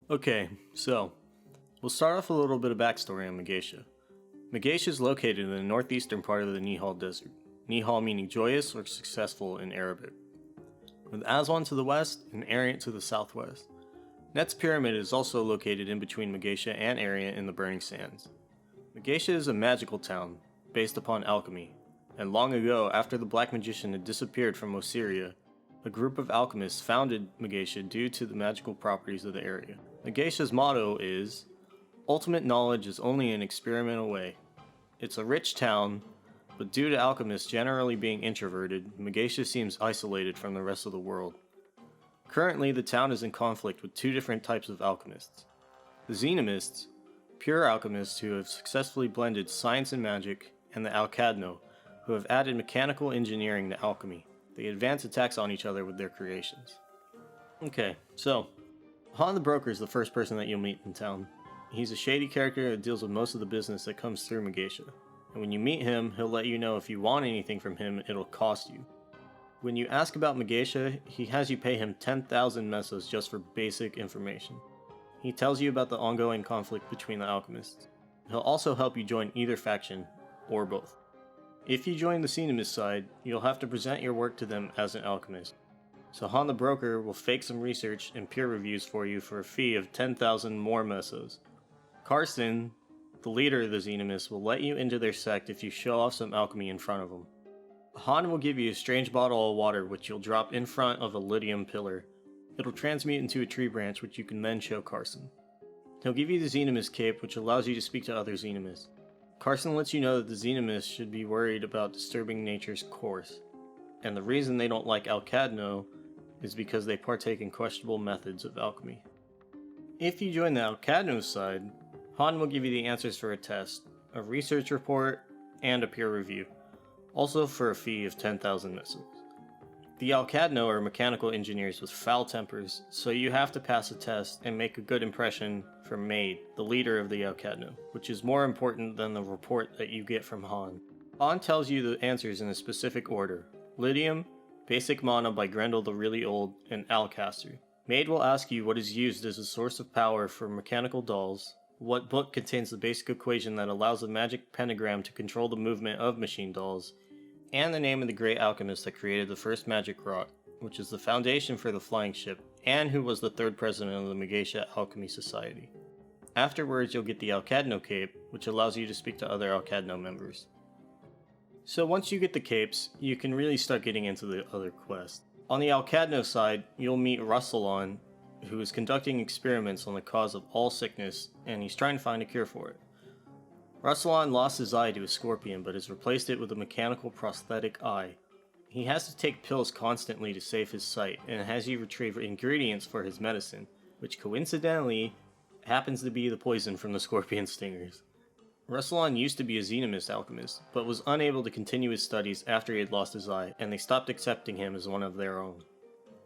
Okay, so we'll start off with a little bit of backstory on Magatia. Magatia is located in the northeastern part of the Nihal Desert. Nihal meaning joyous or successful in Arabic. With Aswan to the west and Ariant to the southwest. Net's pyramid is also located in between Magatia and Ariant in the Burning Sands. Magatia is a magical town, based upon alchemy, and long ago, after the Black Magician had disappeared from Osiria, a group of alchemists founded Magatia due to the magical properties of the area. Magatia's motto is, "Ultimate knowledge is only an experiment away." It's a rich town, but due to alchemists generally being introverted, Magatia seems isolated from the rest of the world. Currently, the town is in conflict with two different types of alchemists. The Xenimists, pure alchemists who have successfully blended science and magic, and the Alcadno, who have added mechanical engineering to alchemy. They advance attacks on each other with their creations. Okay, so Han the Broker is the first person that you'll meet in town. He's a shady character that deals with most of the business that comes through Magatia. And when you meet him, he'll let you know if you want anything from him, it'll cost you. When you ask about Magatia, he has you pay him 10,000 mesos just for basic information. He tells you about the ongoing conflict between the alchemists. He'll also help you join either faction, or both. If you join the Xenimist side, you'll have to present your work to them as an alchemist. So Han the Broker will fake some research and peer reviews for you for a fee of 10,000 more mesos. Carson, the leader of the Xenimists, will let you into their sect if you show off some alchemy in front of him. Han will give you a strange bottle of water which you'll drop in front of a Lydium pillar. It'll transmute into a tree branch which you can then show Carson. He'll give you the Xenimist cape which allows you to speak to other Xenimists. Carson lets you know that the Xenimists should be worried about disturbing nature's course, and the reason they don't like Alcadno is because they partake in questionable methods of alchemy. If you join the Alcadno side, Han will give you the answers for a test, a research report, and a peer review, also for a fee of 10,000 mesos. The Alcadno are mechanical engineers with foul tempers, so you have to pass a test and make a good impression for Maid, the leader of the Alcadno, which is more important than the report that you get from Han. Han tells you the answers in a specific order: Lydium, Basic Mana by Grendel the Really Old, and Alcaster. Maid will ask you what is used as a source of power for mechanical dolls, what book contains the basic equation that allows the magic pentagram to control the movement of machine dolls, and the name of the great alchemist that created the first magic rock, which is the foundation for the flying ship, and who was the third president of the Magatia Alchemy Society. Afterwards, you'll get the Alcadno cape, which allows you to speak to other Alcadno members. So once you get the capes, you can really start getting into the other quests. On the Alcadno side, you'll meet Russelon, who is conducting experiments on the cause of all sickness, and he's trying to find a cure for it. Russelon lost his eye to a scorpion, but has replaced it with a mechanical prosthetic eye. He has to take pills constantly to save his sight, and has you retrieve ingredients for his medicine, which coincidentally happens to be the poison from the scorpion stingers. Russelon used to be a Xenimist alchemist, but was unable to continue his studies after he had lost his eye, and they stopped accepting him as one of their own.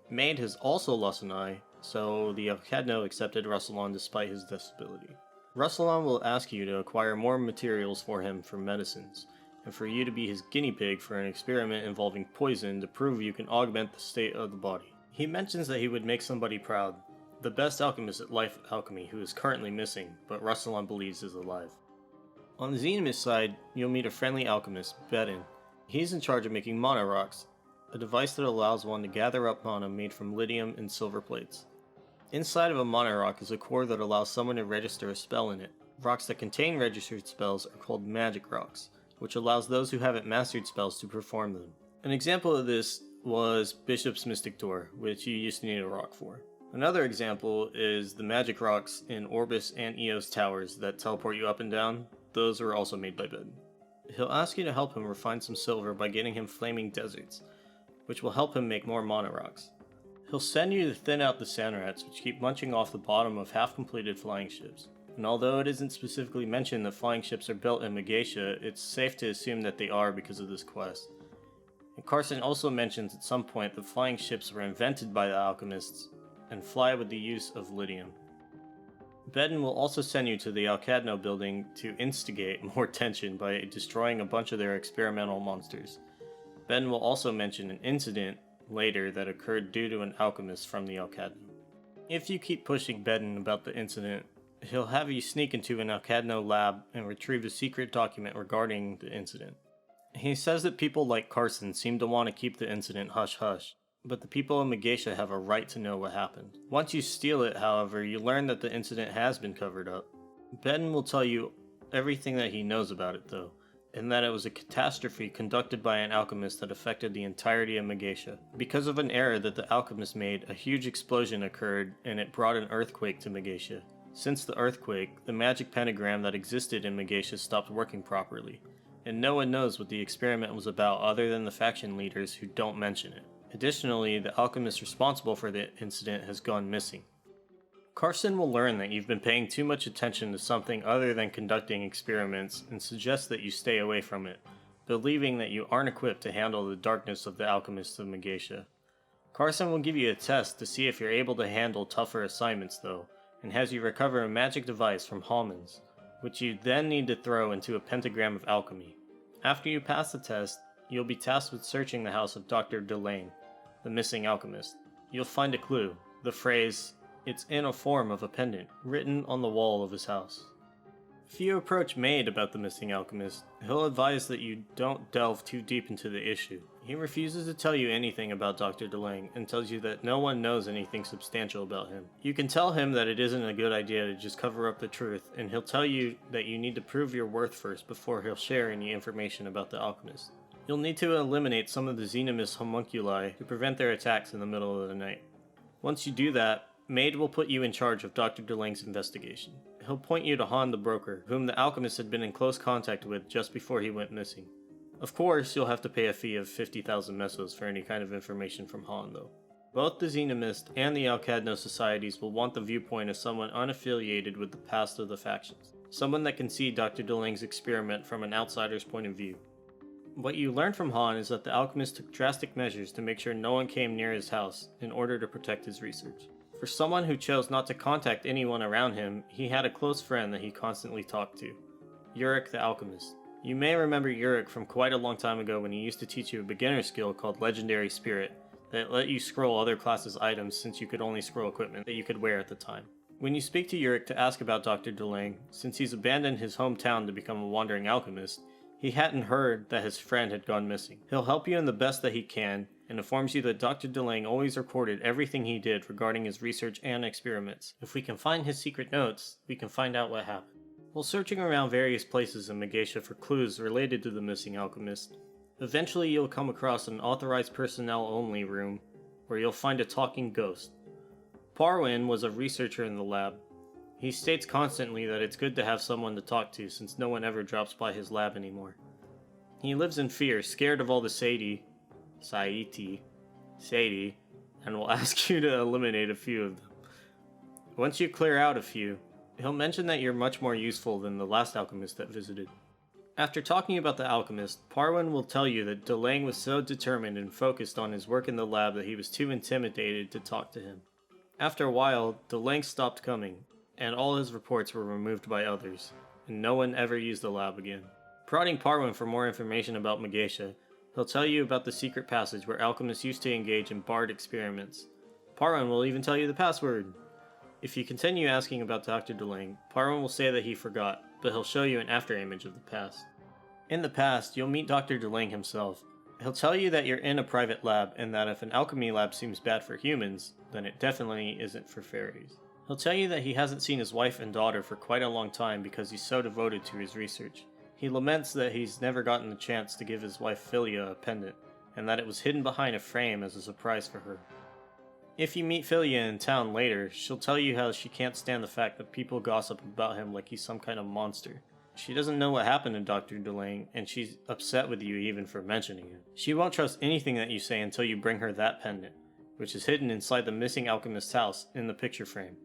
Maid has also lost an eye, so the Alcadno accepted Russelon despite his disability. Russelon will ask you to acquire more materials for him for medicines, and for you to be his guinea pig for an experiment involving poison to prove you can augment the state of the body. He mentions that he would make somebody proud, the best alchemist at Life Alchemy who is currently missing, but Russelon believes is alive. On the Xenimist side, you'll meet a friendly alchemist, Bedin. He's in charge of making mana rocks, a device that allows one to gather up mana made from Lydium and silver plates. Inside of a mana rock is a core that allows someone to register a spell in it. Rocks that contain registered spells are called magic rocks, which allows those who haven't mastered spells to perform them. An example of this was Bishop's Mystic Door, which you used to need a rock for. Another example is the magic rocks in Orbis and Eos towers that teleport you up and down. Those were also made by Bedin. He'll ask you to help him refine some silver by getting him flaming deserts, which will help him make more mana rocks. He'll send you to thin out the sand rats, which keep munching off the bottom of half-completed flying ships. And although it isn't specifically mentioned that flying ships are built in Magatia, it's safe to assume that they are because of this quest. And Carson also mentions at some point that flying ships were invented by the alchemists and fly with the use of Lydium. Bedin will also send you to the Alcadno building to instigate more tension by destroying a bunch of their experimental monsters. Bedin will also mention an incident later that occurred due to an alchemist from the Alcadno. If you keep pushing Bedin about the incident, he'll have you sneak into an Alcadno lab and retrieve a secret document regarding the incident. He says that people like Carson seem to want to keep the incident hush-hush, but the people of Magatia have a right to know what happened. Once you steal it, however, you learn that the incident has been covered up. Bedin will tell you everything that he knows about it, though, and that it was a catastrophe conducted by an alchemist that affected the entirety of Magatia. Because of an error that the alchemist made, a huge explosion occurred, and it brought an earthquake to Magatia. Since the earthquake, the magic pentagram that existed in Magatia stopped working properly, and no one knows what the experiment was about other than the faction leaders who don't mention it. Additionally, the alchemist responsible for the incident has gone missing. Carson will learn that you've been paying too much attention to something other than conducting experiments and suggests that you stay away from it, believing that you aren't equipped to handle the darkness of the alchemists of Magatia. Carson will give you a test to see if you're able to handle tougher assignments though, and has you recover a magic device from Hallman's, which you then need to throw into a pentagram of alchemy. After you pass the test, you'll be tasked with searching the house of Dr. Delane, the missing alchemist. You'll find a clue, the phrase, "It's in a form of a pendant," written on the wall of his house. If you approach Maid about the missing alchemist, he'll advise that you don't delve too deep into the issue. He refuses to tell you anything about Dr. DeLange and tells you that no one knows anything substantial about him. You can tell him that it isn't a good idea to just cover up the truth, and he'll tell you that you need to prove your worth first before he'll share any information about the alchemist. You'll need to eliminate some of the Xenomist homunculi to prevent their attacks in the middle of the night. Once you do that, Maid will put you in charge of Dr. DeLange's investigation. He'll point you to Han the Broker, whom the alchemist had been in close contact with just before he went missing. Of course, you'll have to pay a fee of 50,000 mesos for any kind of information from Han, though. Both the Xenomist and the Alcadno societies will want the viewpoint of someone unaffiliated with the past of the factions, someone that can see Dr. DeLange's experiment from an outsider's point of view. What you learn from Han is that the alchemist took drastic measures to make sure no one came near his house in order to protect his research. For someone who chose not to contact anyone around him, he had a close friend that he constantly talked to, Yurik the Alchemist. You may remember Yurik from quite a long time ago when he used to teach you a beginner skill called Legendary Spirit that let you scroll other classes' items since you could only scroll equipment that you could wear at the time. When you speak to Yurik to ask about Dr. DeLange, since he's abandoned his hometown to become a wandering alchemist, he hadn't heard that his friend had gone missing. He'll help you in the best that he can, and informs you that Dr. DeLange always recorded everything he did regarding his research and experiments. If we can find his secret notes, we can find out what happened. While searching around various places in Magatia for clues related to the missing alchemist, eventually you'll come across an authorized personnel only room where you'll find a talking ghost. Parwin was a researcher in the lab. He states constantly that it's good to have someone to talk to since no one ever drops by his lab anymore. He lives in fear, scared of all the Sadie, and will ask you to eliminate a few of them. Once you clear out a few, he'll mention that you're much more useful than the last alchemist that visited. After talking about the alchemist, Parwin will tell you that DeLange was so determined and focused on his work in the lab that he was too intimidated to talk to him. After a while, DeLange stopped coming, and all his reports were removed by others, and no one ever used the lab again. Prodding Parwin for more information about Magatia, he'll tell you about the secret passage where alchemists used to engage in barred experiments. Parwin will even tell you the password. If you continue asking about Dr. DeLange, Parwin will say that he forgot, but he'll show you an afterimage of the past. In the past, you'll meet Dr. DeLange himself. He'll tell you that you're in a private lab and that if an alchemy lab seems bad for humans, then it definitely isn't for fairies. He'll tell you that he hasn't seen his wife and daughter for quite a long time because he's so devoted to his research. He laments that he's never gotten the chance to give his wife Philia a pendant, and that it was hidden behind a frame as a surprise for her. If you meet Philia in town later, she'll tell you how she can't stand the fact that people gossip about him like he's some kind of monster. She doesn't know what happened to Dr. DeLange, and she's upset with you even for mentioning it. She won't trust anything that you say until you bring her that pendant, which is hidden inside the missing alchemist's house in the picture frame.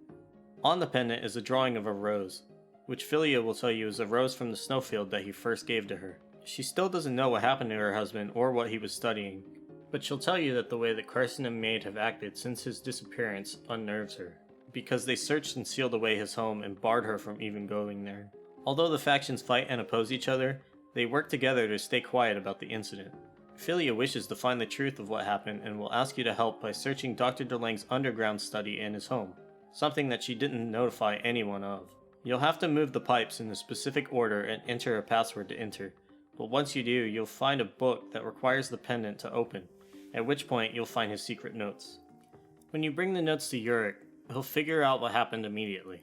On the pendant is a drawing of a rose, which Philia will tell you is a rose from the snowfield that he first gave to her. She still doesn't know what happened to her husband or what he was studying, but she'll tell you that the way that Carson and Maid have acted since his disappearance unnerves her, because they searched and sealed away his home and barred her from even going there. Although the factions fight and oppose each other, they work together to stay quiet about the incident. Philia wishes to find the truth of what happened and will ask you to help by searching Dr. DeLange's underground study in his home. something that she didn't notify anyone of. You'll have to move the pipes in a specific order and enter a password to enter, but once you do, you'll find a book that requires the pendant to open, at which point you'll find his secret notes. When you bring the notes to Yurik, he'll figure out what happened immediately.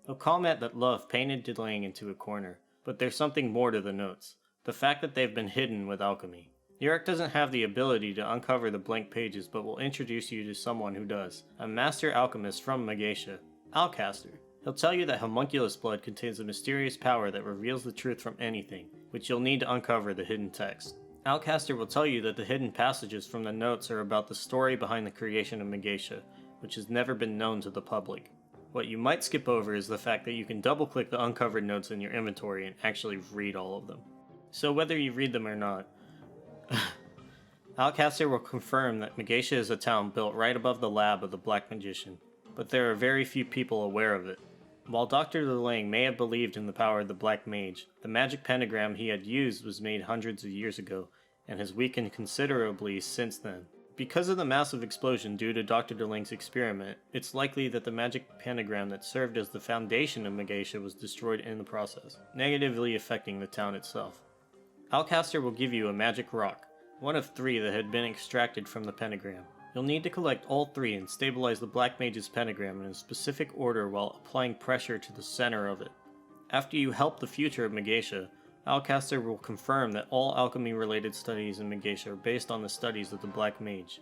He'll comment that Love painted Delang into a corner, but there's something more to the notes, the fact that they've been hidden with alchemy. Yurik doesn't have the ability to uncover the blank pages, but will introduce you to someone who does, a master alchemist from Magatia, Alcaster. He'll tell you that homunculus blood contains a mysterious power that reveals the truth from anything, which you'll need to uncover the hidden text. Alcaster will tell you that the hidden passages from the notes are about the story behind the creation of Magatia, which has never been known to the public. What you might skip over is the fact that you can double-click the uncovered notes in your inventory and actually read all of them. So whether you read them or not, Alcaster will confirm that Magatia is a town built right above the lab of the Black Magician, but there are very few people aware of it. While Dr. Delang may have believed in the power of the Black Mage, the magic pentagram he had used was made hundreds of years ago, and has weakened considerably since then. Because of the massive explosion due to Dr. Delang's experiment, it's likely that the magic pentagram that served as the foundation of Magatia was destroyed in the process, negatively affecting the town itself. Alcaster will give you a magic rock, one of 3 that had been extracted from the pentagram. You'll need to collect all 3 and stabilize the Black Mage's pentagram in a specific order while applying pressure to the center of it. After you help the future of Magatia, Alcaster will confirm that all alchemy-related studies in Magatia are based on the studies of the Black Mage.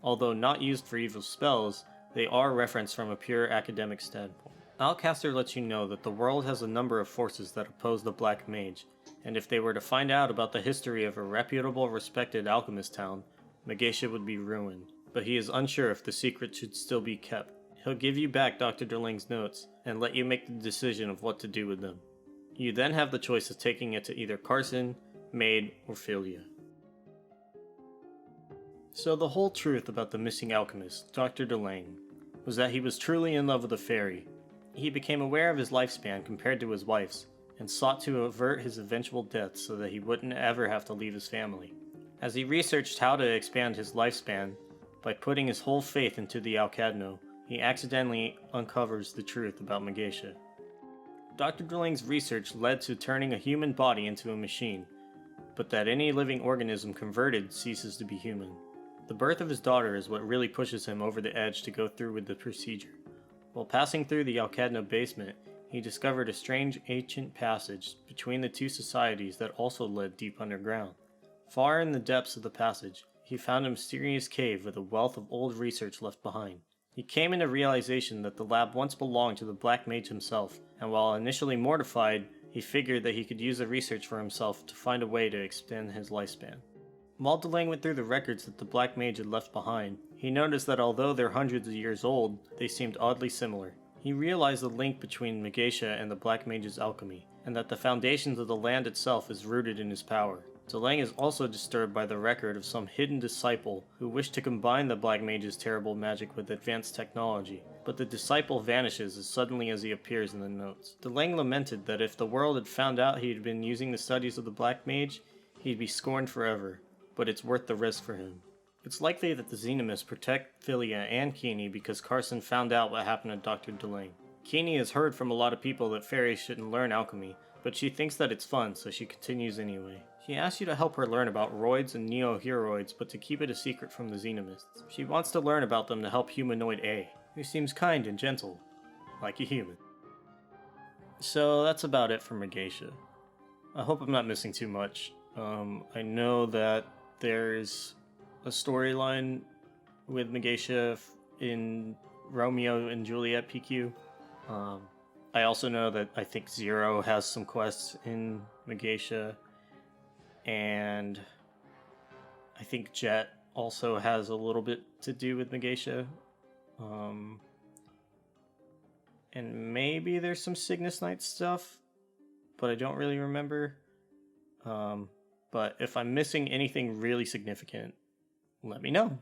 Although not used for evil spells, they are referenced from a pure academic standpoint. Alcaster lets you know that the world has a number of forces that oppose the Black Mage, and if they were to find out about the history of a reputable, respected alchemist town, Magatia would be ruined. But he is unsure if the secret should still be kept. He'll give you back Dr. Delang's notes, and let you make the decision of what to do with them. You then have the choice of taking it to either Carson, Maid, or Philia. So the whole truth about the missing alchemist, Dr. Delang, was that he was truly in love with a fairy. He became aware of his lifespan compared to his wife's, and sought to avert his eventual death so that he wouldn't ever have to leave his family. As he researched how to expand his lifespan, by putting his whole faith into the Alcadno, he accidentally uncovers the truth about Magatia. Dr. Delang's research led to turning a human body into a machine, but that any living organism converted ceases to be human. The birth of his daughter is what really pushes him over the edge to go through with the procedure. While passing through the Alcadno basement, he discovered a strange ancient passage between the 2 societies that also led deep underground. Far in the depths of the passage, he found a mysterious cave with a wealth of old research left behind. He came into realization that the lab once belonged to the Black Mage himself, and while initially mortified, he figured that he could use the research for himself to find a way to extend his lifespan. While Delang went through the records that the Black Mage had left behind, he noticed that although they're hundreds of years old, they seemed oddly similar. He realized the link between Magatia and the Black Mage's alchemy, and that the foundations of the land itself is rooted in his power. Delang is also disturbed by the record of some hidden disciple who wished to combine the Black Mage's terrible magic with advanced technology, but the disciple vanishes as suddenly as he appears in the notes. Delang lamented that if the world had found out he had been using the studies of the Black Mage, he'd be scorned forever, but it's worth the risk for him. It's likely that the Xenimists protect Philia and Keeney because Carson found out what happened to Dr. Delang. Keeney has heard from a lot of people that fairies shouldn't learn alchemy, but she thinks that it's fun, so she continues anyway. She asks you to help her learn about roids and neo-heroids, but to keep it a secret from the Xenimists. She wants to learn about them to help Humanoid A, who seems kind and gentle, like a human. So that's about it for Magatia. I hope I'm not missing too much. I know that there's a storyline with Magatia in Romeo and Juliet PQ. I also know that I think Zero has some quests in Magatia, and I think Jet also has a little bit to do with Magatia. And maybe there's some Cygnus Knight stuff, but I don't really remember. But if I'm missing anything really significant, let me know.